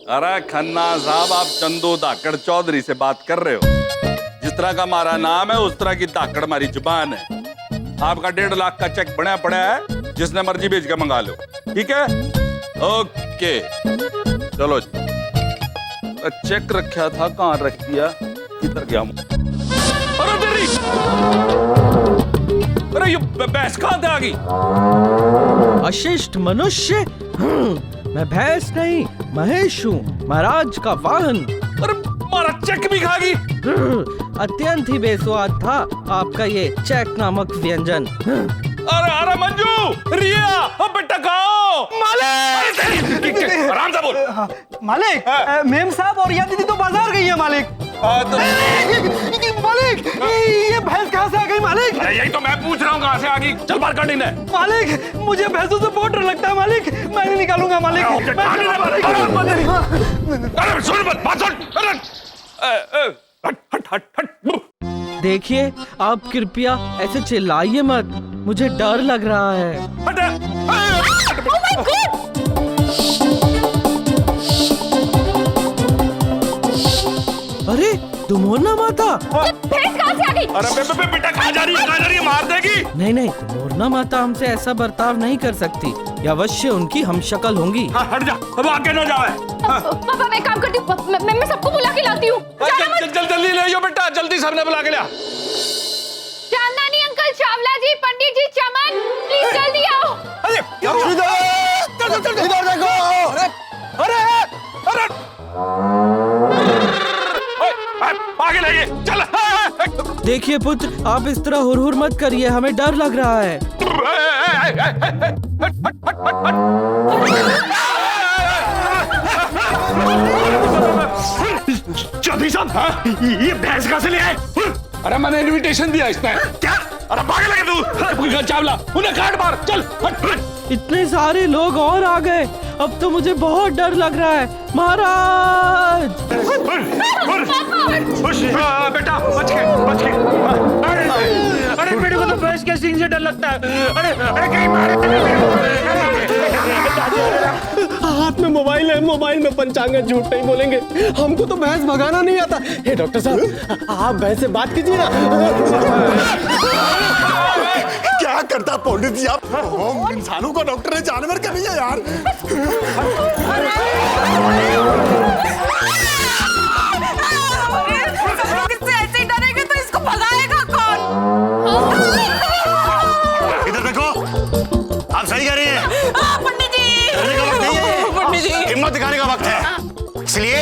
अरे खन्ना साहब, आप चंदू धाकड़ चौधरी से बात कर रहे हो। जिस तरह का हमारा नाम है उस तरह की धाकड़ हमारी जुबान है। आपका 1.5 लाख का चेक बना पड़ा है, जिसने मर्जी भेज के मंगा लो। ठीक है, ओके चलो जी। चेक रखा था, कहाँ रख दिया, किधर गया? अरे तेरी, अरे ये भैंस कहाँ से आ गई? अशिष्ट मनुष्य, मैं भैंस नहीं महेश हूँ, महाराज का वाहन। अरे हमारा चेक भी खा गई। अत्यंत ही बेस्वाद था आपका ये चेक नामक व्यंजन। अरे अरे मंजू, रिया, अब बेटा खाओ। मालिक, आराम से बोल। मालिक, मेम साहब और रिया दीदी तो बाजार गई है मालिक। मालिक, ये भैंस कहाँ से आ गई मालिक? अरे यही तो मैं पूछ रहा हूँ, कहाँ से आ गई? चल बाहर काट इन्हें। मालिक, मुझे भैंसों से बहुत डर लगता है मालिक, मैं नहीं निकालूंगा मालिक। अरे सुन मत, बात सुन। हट हट हट हट। देखिए, आप कृपया ऐसे चिल्लाइए मत, मुझे डर लग रहा है। अरे तुम हो ना माता? भैंस कहाँ से आ गई? अरे बेटा कहाँ जा रही है, कहाँ जा रही है? मार देगी। नहीं नहीं, मोरना माता हमसे ऐसा बर्ताव नहीं कर सकती, ये अवश्य उनकी हमशक्ल होंगी। हाँ, हट जा, अब आगे न जाए। पापा मैं काम करती हूँ, मैं सबको बुला के लाती हूँ। जल्दी ले आओ बेटा, जल्दी सबने बुला के लिया। चांदनी अंकल, चावला जी, पंडित जी, चमन, प्लीज जल्दी आओ। इधर देखो। अरे आगे लाइए, चल। देखिए पुत्र, आप इस तरह हुर मत करिए, हमें डर लग रहा है। चौधरी साहब, ये भैंस कहाँ से ले आए? अरे मैंने इनविटेशन दिया इसने। क्या? अरे भाग लगे तू। चावला, उन्हें काट मार, चल हट हट। इतने सारे लोग और आ गए, अब तो मुझे बहुत डर लग रहा है महाराज। बेटा बच के। अरे मेरे को तो भैंस के सींग से डर लगता है। अरे कहीं मारे। हाथ में मोबाइल है, मोबाइल में पंचांग, झूठ नहीं बोलेंगे, हमको तो भैंस भगाना नहीं आता। हे डॉक्टर साहब, आप भैंस से बात कीजिए ना। क्या करता पंडित जी आप? हम इंसानों का डॉक्टर है, जानवर का नहीं है यार। इससे ऐसे डरेगा तो इसको भगाएगा कौन? इधर देखो, आप सही कह रही हैं। पंडित जी, डरने का वक्त नहीं है, हिम्मत दिखाने का वक्त है। इसलिए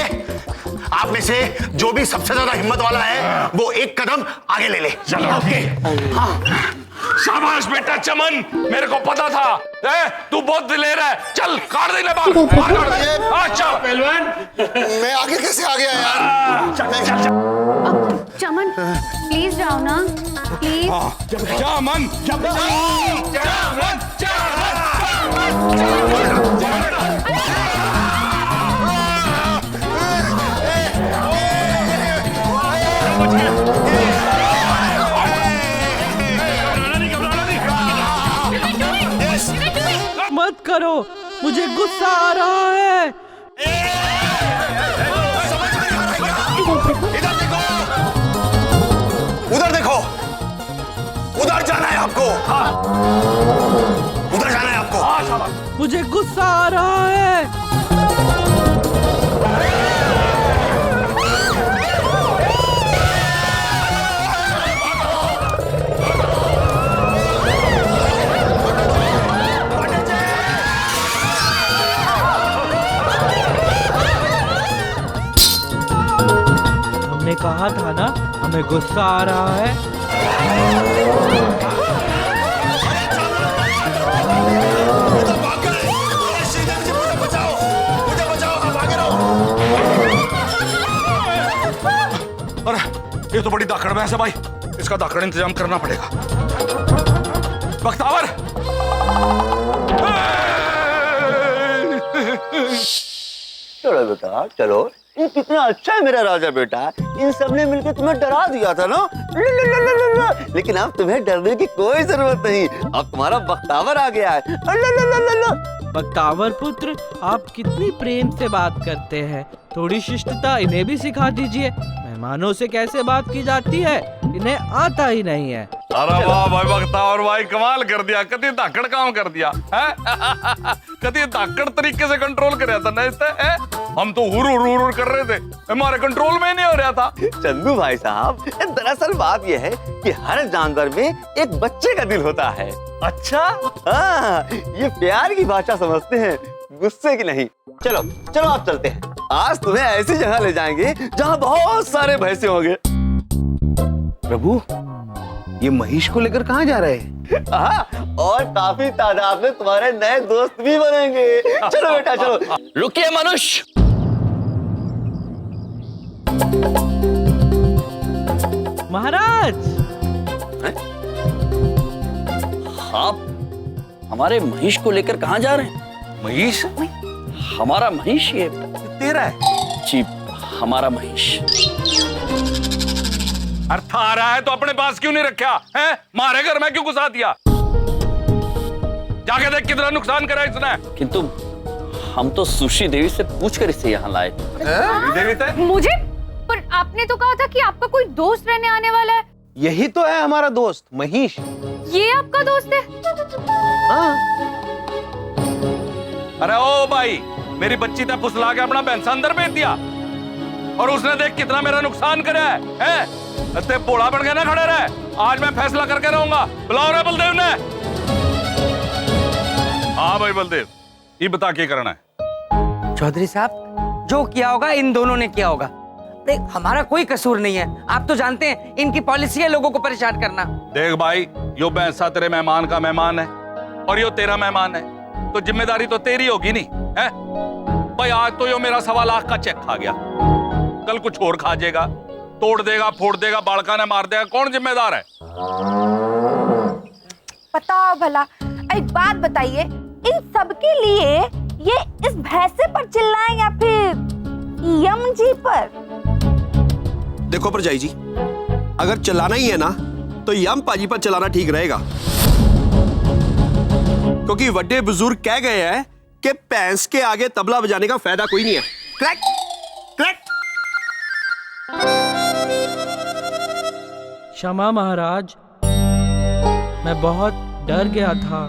आप में से जो भी सबसे ज्यादा हिम्मत वाला है वो एक कदम आगे ले ले। चलो ओके। शाबाश बेटा चमन, मेरे को पता था तू बहुत दिलेर है। चल काट दे बाहर। अच्छा पहलवान, मैं आगे कैसे आ गया यार? चमन प्लीज जाओ ना, प्लीज। चमन, मत करो, मुझे गुस्सा आ रहा है। उधर देखो, उधर जाना है आपको। उधर जाना है आपको। मुझे गुस्सा आ रहा है। हमने कहा था ना, हमें गुस्सा आ रहा है। अरे ये तो बड़ी दाकड़ भैंस है भाई, इसका दाकड़ इंतजाम करना पड़ेगा। बख्तावर, चलो बेटा चलो, ये कितना अच्छा है मेरा राजा बेटा। इन सबने मिलकर तुम्हें डरा दिया था ना, लेकिन अब तुम्हें डरने की कोई जरूरत नहीं, अब तुम्हारा बख्तावर आ गया है। बकावर पुत्र, आप कितनी प्रेम से बात करते हैं। थोड़ी शिष्टता इन्हें भी सिखा दीजिए। मेहमानों से कैसे बात की जाती है इन्हें आता ही नहीं है। अरे वाह भाई बख्तावर भाई, कमाल कर दिया, कति धाकड़ काम कर दिया है। कति धाकड़ तरीके से कंट्रोल कर रहा था ना इससे। हम तो हुर हुर हुर कर रहे थे, हमारे कंट्रोल में ही नहीं हो रहा था। चंदू भाई साहब, दरअसल बात यह है कि हर जानवर में एक बच्चे का दिल होता है। अच्छा, हाँ, ये प्यार की भाषा समझते हैं, गुस्से की नहीं। चलो चलो आप चलते हैं। आज तुम्हें ऐसी जगह ले जाएंगे जहाँ बहुत सारे भैंसे होंगे। प्रभु, ये महिष को लेकर कहाँ जा रहे हैं? और काफी तादाद में तुम्हारे नए दोस्त भी बनेंगे। चलो बेटा चलो। रुकिए मनुष्य, महाराज, आप हमारे महिष को लेकर कहाँ जा रहे हैं? महिष हमारा महिष ये तेरा है? जी, हमारा महिष। अर्थ आ रहा है तो अपने पास क्यों नहीं रखा है? मारे घर में क्यों घुसा दिया? जाके देख कितना नुकसान करा इसने। किंतु हम तो सुश्री देवी से पूछकर इसे यहाँ लाए। देवी थे? मुझे? पर आपने तो कहा था कि आपका कोई दोस्त रहने आने वाला है। यही तो है हमारा दोस्त महिष। ये आपका दोस्त है? हाँ। अरे ओ भाई, मेरी बच्ची ने फुसला के अपना भैंसा अंदर भेज दिया और उसने देख कितना मेरा नुकसान करा है? इतने बोला बन गए ना खड़े रहे। आज मैं फैसला करके रहूंगा। बुलाओ रे बलदेव ने। हाँ भाई बलदेव, ये बता क्या करना है? चौधरी साहब, जो किया होगा इन दोनों ने किया होगा। देख, हमारा कोई कसूर नहीं है। आप तो जानते हैं इनकी पॉलिसी है लोगों को परेशान करना। देख भाई, यो भैंसा तेरे मेहमान का मेहमान है और यो तेरा मेहमान है, तो जिम्मेदारी तो तेरी होगी नहीं है? भाई आज तो यो मेरा 1.25 लाख का चेक खा गया, कल कुछ और खा जाएगा, तोड़ देगा, फोड़ देगा, बालका ने मार देगा। कौन जिम्मेदार है? बताओ भला, एक बात बताइए, इन सब के लिए ये इस भैंसे पर चिल्लाएं या फिर यम जी पर? देखो परजाई जी, अगर चलाना ही है ना तो यम पाजी पर चलाना ठीक रहेगा, क्योंकि बड़े बुजुर्ग कह गए हैं कि भैंस के आगे तबला बजाने का फायदा कोई नहीं है। Clack clack. क्षमा महाराज, मैं बहुत डर गया था।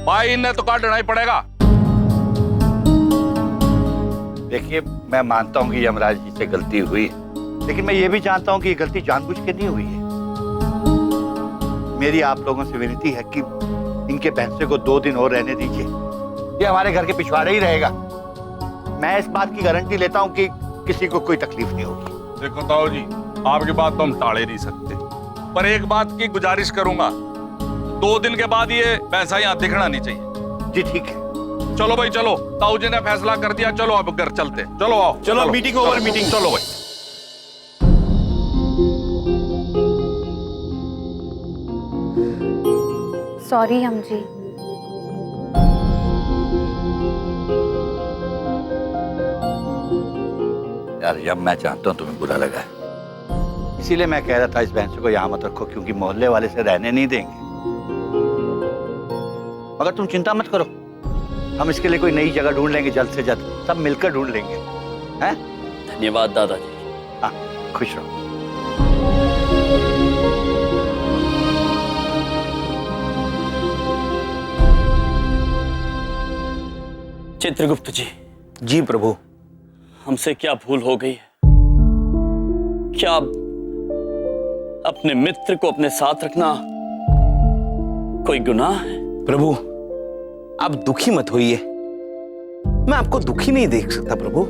भाई इन्हें तो काटना ही पड़ेगा। देखिए, मैं मानता हूं कि यमराज जी से गलती हुई है, लेकिन मैं ये भी जानता हूं कि ये गलती जानबूझ के नहीं हुई है। मेरी आप लोगों से विनती है कि इनके भैंसे को 2 दिन और रहने दीजिए। ये हमारे घर के पिछवाड़े ही रहेगा। मैं इस बात की गारंटी लेता हूं कि किसी को कोई तकलीफ नहीं होगी। देखो ताऊ जी, आपकी बात तो हम टाले नहीं सकते, पर एक बात की गुजारिश करूंगा, 2 दिन के बाद ये भैंसा यहाँ दिखना नहीं चाहिए। जी ठीक है। चलो भाई चलो, ताऊ जी ने फैसला कर दिया, चलो अब घर चलते। चलो आओ। चलो मीटिंग ओवर, मीटिंग। चलो भाई। सॉरी यम जी। यार यम, मैं जानता हूं तुम्हें बुरा लगा है, इसीलिए मैं कह रहा था इस भैंसे को यहाँ मत रखो, क्योंकि मोहल्ले वाले से रहने नहीं देंगे। मगर तुम चिंता मत करो, हम इसके लिए कोई नई जगह ढूंढ लेंगे जल्द से जल्द, सब मिलकर ढूंढ लेंगे। हैं? धन्यवाद दादाजी। हाँ, खुश रहो। चित्रगुप्त जी। जी प्रभु। हमसे क्या भूल हो गई है? क्या अपने मित्र को अपने साथ रखना कोई गुनाह है? प्रभु, आप दुखी मत होइए। मैं आपको दुखी नहीं देख सकता प्रभु।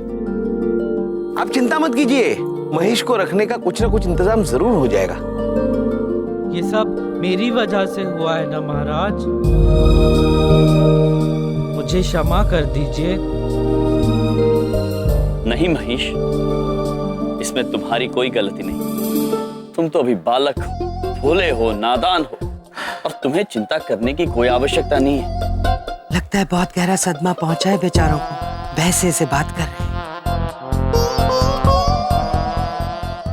आप चिंता मत कीजिए, महेश को रखने का कुछ ना कुछ इंतजाम जरूर हो जाएगा। ये सब मेरी वजह से हुआ है ना महाराज, मुझे क्षमा कर दीजिए। नहीं महेश, इसमें तुम्हारी कोई गलती नहीं। तुम तो अभी बालक हो, भोले हो, नादान हो, और तुम्हें चिंता करने की कोई आवश्यकता नहीं है। लगता है बहुत गहरा सदमा पहुंचा है बेचारों को, भैंसे से बात कर रहे हैं।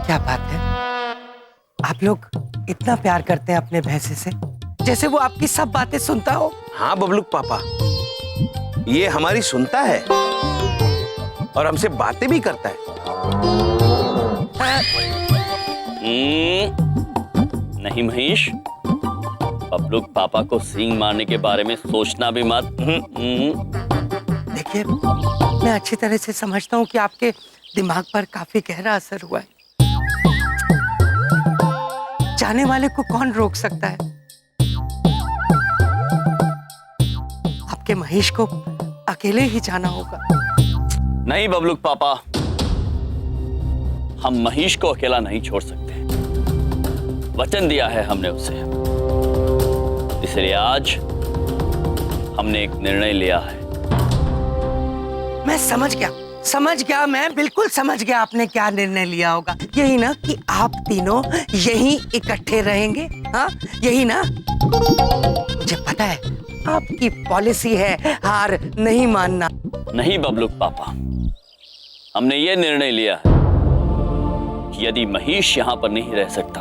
क्या बात है, आप लोग इतना प्यार करते हैं अपने भैंसे से, जैसे वो आपकी सब बातें सुनता हो। हाँ बबलूक पापा, ये हमारी सुनता है और हमसे बातें भी करता है। नहीं महेश, बबलूक पापा को सींग मारने के बारे में सोचना भी मत। देखिए, मैं अच्छी तरह से समझता हूँ कि आपके दिमाग पर काफी गहरा असर हुआ है। जाने वाले को कौन रोक सकता है? आपके महेश को अकेले ही जाना होगा। नहीं बबलूक पापा, हम महेश को अकेला नहीं छोड़ सकते। वचन दिया है हमने उसे, इसलिए आज हमने एक निर्णय लिया है। मैं समझ गया, मैं बिल्कुल समझ गया आपने क्या निर्णय लिया होगा। यही ना कि आप तीनों यहीं इकट्ठे रहेंगे, हाँ यही ना? मुझे पता है आपकी पॉलिसी है हार नहीं मानना। नहीं बबलूक पापा, हमने ये निर्णय लिया है कि यदि महेश यहां पर नहीं रह सकता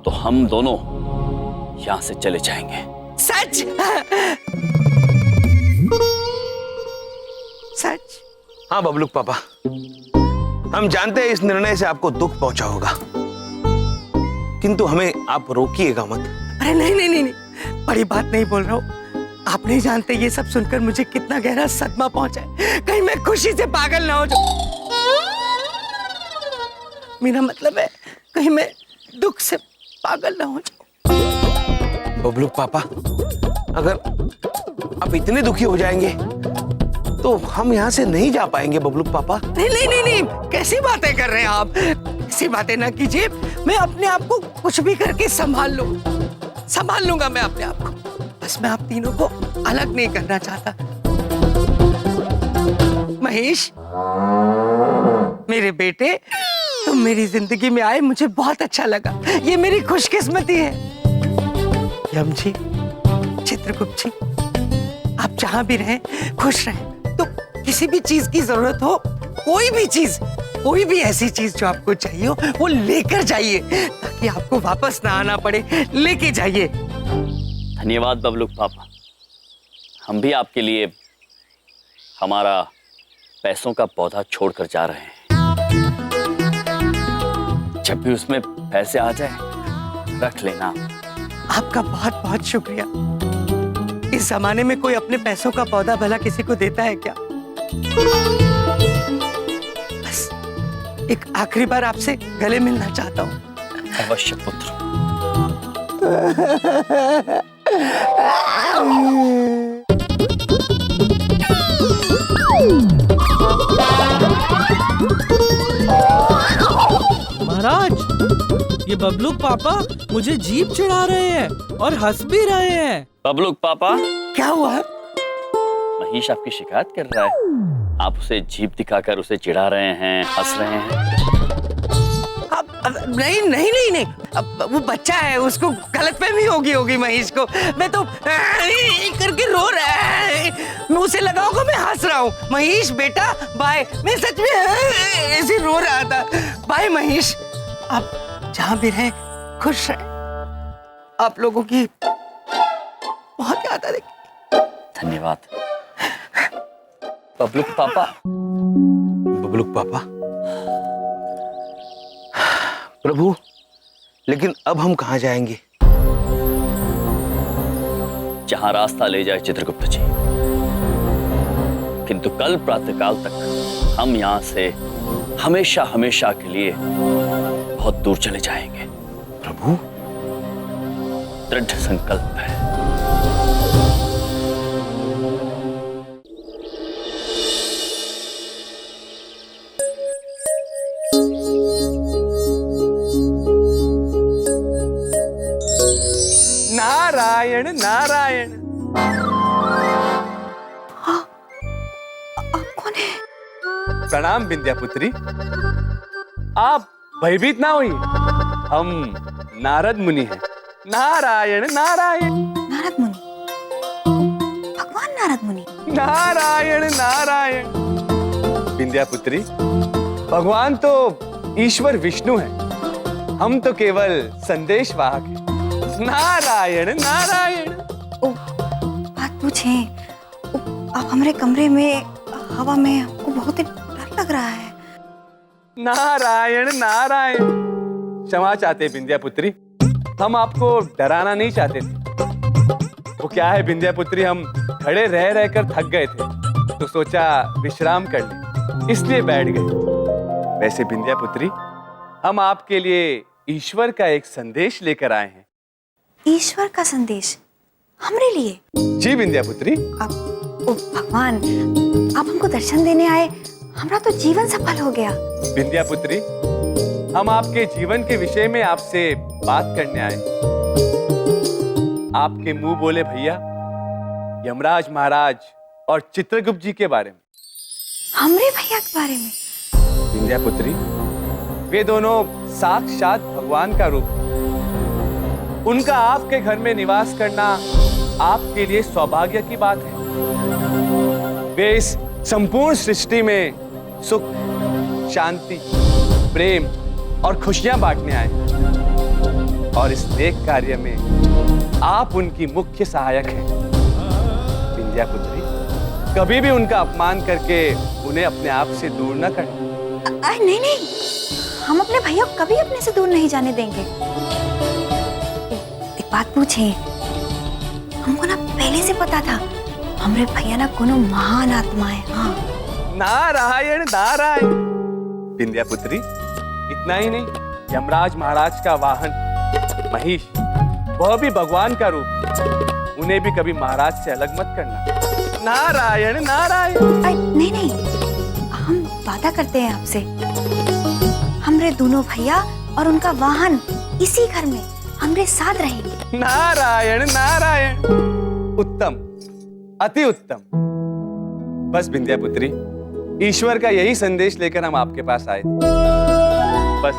तो हम दोनों यहां से चले जाएंगे। सच? सच? हाँ बबलूक पापा, हम जानते हैं इस निर्णय से आपको दुख पहुंचा होगा, किंतु हमें आप रोकिएगा मत। अरे नहीं, बड़ी बात नहीं बोल रहा हूँ। आप नहीं जानते ये सब सुनकर मुझे कितना गहरा सदमा पहुंचा है। कहीं मैं खुशी से पागल ना हो जाऊं। मेरा मतलब है कहीं मैं दुख से पागल ना हो जाऊं। बबलूक पापा, अगर आप इतने दुखी हो जाएंगे तो हम यहाँ से नहीं जा पाएंगे बबलूक पापा। नहीं, कैसी बातें कर रहे हैं आप? ऐसी बातें ना कीजिए। मैं अपने आप को कुछ भी करके संभाल लूंगा मैं अपने आप को। बस मैं आप तीनों को अलग नहीं करना चाहता। महेश, मेरे बेटे, तुम मेरी जिंदगी में आए, मुझे बहुत अच्छा लगा। ये मेरी खुशकिस्मती है। यम जी, चित्रगुप्त जी, आप जहां भी रहें खुश रहें। तो किसी भी चीज की जरूरत हो, कोई भी ऐसी चीज जो आपको चाहिए हो, वो लेकर जाइए ताकि आपको वापस ना आना पड़े। लेके जाइए। धन्यवाद बबलूक पापा, हम भी आपके लिए हमारा पैसों का पौधा छोड़कर जा रहे हैं। जब भी उसमें पैसे आ जाए रख लेना। आपका बहुत बहुत शुक्रिया। इस जमाने में कोई अपने पैसों का पौधा भला किसी को देता है क्या? बस एक आखिरी बार आपसे गले मिलना चाहता हूँ। अवश्य पुत्र। महाराज, ये बबलूक पापा मुझे जीप चढ़ा रहे हैं और हंस भी रहे हैं। बबलूक पापा, क्या हुआ? महेश आपकी शिकायत कर रहा है। आप उसे जीप दिखाकर उसे चिढ़ा रहे हैं, हंस रहे हैं। नहीं, अब वो बच्चा है, उसको गलतफहमी होगी महेश को। मैं तो करके रो रहा है, मैं उसे लगा होगा मैं हंस रहा हूँ। महेश बेटा बाय, मैं सच में ऐसे रो रहा था। बाय महेश, आप जहाँ भी रहें खुश रहें। आप लोगों की बहुत याद आ रही। धन्यवाद बबलूक पापा। बबलूक पापा, प्रभु, लेकिन अब हम कहाँ जाएंगे? जहां रास्ता ले जाए चित्रगुप्त जी, किंतु कल प्रातःकाल तक हम यहां से हमेशा हमेशा के लिए बहुत दूर चले जाएंगे। प्रभु, दृढ़ संकल्प है। नारायण नारायण। आप कौन है? प्रणाम विंध्यापुत्री। आप भयभीत ना होइए, हम नारद मुनि हैं। नारायण नारायण। नारद मुनि? भगवान नारद मुनि? नारायण नारायण। विंध्यापुत्री, भगवान तो ईश्वर विष्णु है, हम तो केवल संदेशवाहक हैं। नारायण नारायण। बात पूछे, अब हमारे कमरे में हवा में हमको बहुत ही डर लग रहा है। नारायण नारायण। क्षमा चाहते विंध्या पुत्री, हम आपको डराना नहीं चाहते थे। वो क्या है विंध्या पुत्री, हम खड़े रह रहकर थक गए थे तो सोचा विश्राम कर ले, इसलिए बैठ गए। वैसे विंध्या पुत्री, हम आपके लिए ईश्वर का एक संदेश लेकर आए हैं। ईश्वर का संदेश हमरे लिए? जी विंध्या पुत्री। अब ओ भगवान, आप हमको दर्शन देने आए, हमारा तो जीवन सफल हो गया। विंध्या पुत्री, हम आपके जीवन के विषय में आपसे बात करने आए। आपके मुंह बोले भैया यमराज महाराज और चित्रगुप्त जी के बारे में। हमरे भैया के बारे में? विंध्या पुत्री, वे दोनों साक्षात भगवान का रूप। उनका आपके घर में निवास करना आपके लिए सौभाग्य की बात है। वे इस संपूर्ण सृष्टि में सुख, शांति, प्रेम और खुशियां बांटने आए, और इस नेक कार्य में आप उनकी मुख्य सहायक हैं। विंध्या पुत्री, कभी भी उनका अपमान करके उन्हें अपने आप से दूर न करें। नहीं नहीं, हम अपने भैया को कभी अपने से दूर नहीं जाने देंगे। एक बात पूछे, हमको ना पहले से पता था हमरे भैया ना कोनो महान आत्मा है। हाँ। नारायण नारायण। विंध्या पुत्री, इतना ही नहीं, यमराज महाराज का वाहन महिष, वह भी भगवान का रूप। उन्हें भी कभी महाराज से अलग मत करना। नारायण नारायण। नहीं नहीं, हम वादा करते हैं आपसे, हमरे दोनों भैया और उनका वाहन इसी घर में हमरे साथ रहेंगे। नारायण नारायण। उत्तम, अति उत्तम। बस विंध्या पुत्री, ईश्वर का यही संदेश लेकर हम आपके पास आए। बस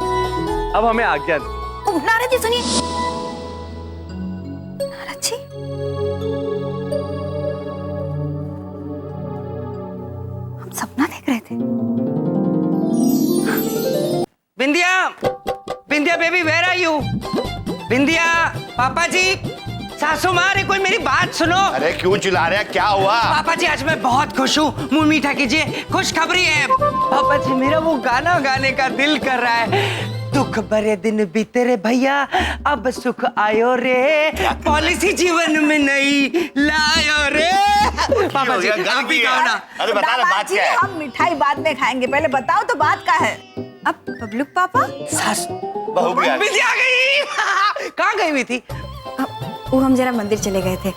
अब हमें आज्ञा दो। नारद जी सुनिए। नारद जी, हम सपना देख रहे थे। Vindhya, Vindhya baby, where are you? Vindhya, पापा जी, सासू माँ, अरे कोई मेरी बात सुनो। अरे क्यों चिल्ला रहे हैं, क्या हुआ? पापा जी, आज मैं बहुत खुश हूँ, मुंह मीठा कीजिए, खुशखबरी है। पापा जी, मेरा वो गाना गाने का दिल कर रहा है। दुख भरे दिन बीते रे भैया, अब सुख आयो रे, पॉलिसी जीवन में नहीं लायो रे। पापा जी, आप भी गाओ ना। अरे बता ना बात क्या है? हम मिठाई बाद में खाएंगे, पहले बताओ तो बात क्या है। अब बबलू पापा, सास बहू भी आ गई। विंध्या गई। कहाँ गई हुई थी? वो हम जरा मंदिर चले गए थे।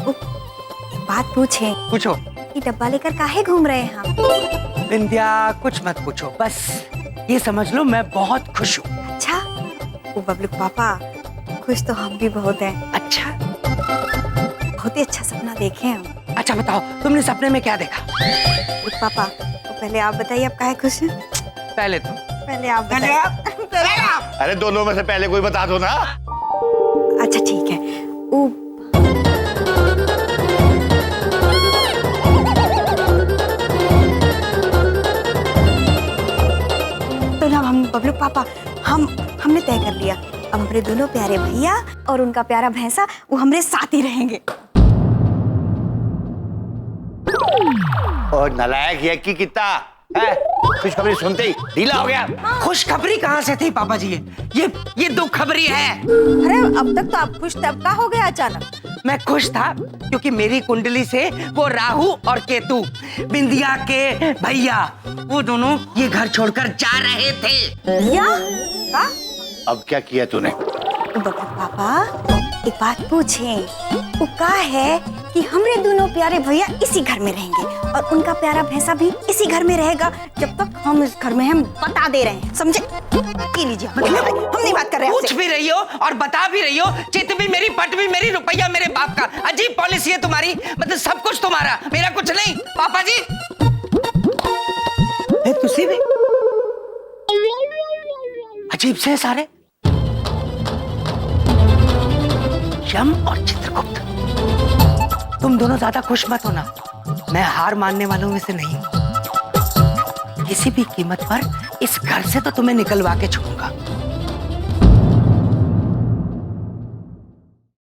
वो एक बात पूछे। पूछो। ये डब्बा लेकर काहे घूम रहे हैं हम? विंध्या, कुछ मत पूछो, बस ये समझ लो मैं बहुत खुश हूँ। अच्छा, वो बबलू पापा, खुश तो हम भी बहुत हैं। अच्छा, बहुत ही अच्छा सपना देखे हम। अच्छा बताओ, तुमने सपने में क्या देखा? बबलू पापा, तो पहले आप बताइए, आप काहे खुश हैं? पहले तुम। पहले आप बताइए। पहले आप। अरे दोनों में से पहले कोई बता दो ना। अच्छा ठीक है। वो तो ना हम बबलू पापा, हमने तय कर लिया, अब हमारे दोनों प्यारे भैया और उनका प्यारा भैंसा वो हमारे साथ ही रहेंगे। और नालायक ये की कितना है, खुशखबरी सुनते ही ढीला हो गया। खुशखबरी कहाँ से थी पापा जी? ये दुख खबरी है। अरे अब तक तो आप खुश थे, अब क्या हो गया अचानक? मैं खुश था क्योंकि मेरी कुंडली से वो राहु और केतु, बिंदिया के भैया, वो दोनों ये घर छोड़कर जा रहे थे। या? का? अब क्या किया तूने? बबलू पापा, एक बात पूछे, वो का है कि हमरे दोनों प्यारे भैया इसी घर में रहेंगे और उनका प्यारा भैंसा भी इसी घर में रहेगा जब तक हम इस घर में हम बता दे रहे हैं, समझे? ये लीजिए, मतलब हम नहीं बात कर रहे हैं। पूछ भी रही हो और बता भी रही हो, चित भी मेरी, पट भी मेरी, रुपया मेरे बाप का। अजीब पॉलिसी है तुम्हारी, मतलब सब कुछ तुम्हारा, मेरा कुछ नहीं। पापा जी, तुसी भी अजीब से सारे। यम और चित्रगुप्त, तुम दोनों ज्यादा खुश मत होना, मैं हार मानने वालों में से नहीं। किसी भी कीमत पर इस घर से तो तुम्हें निकलवा के छोड़ूंगा।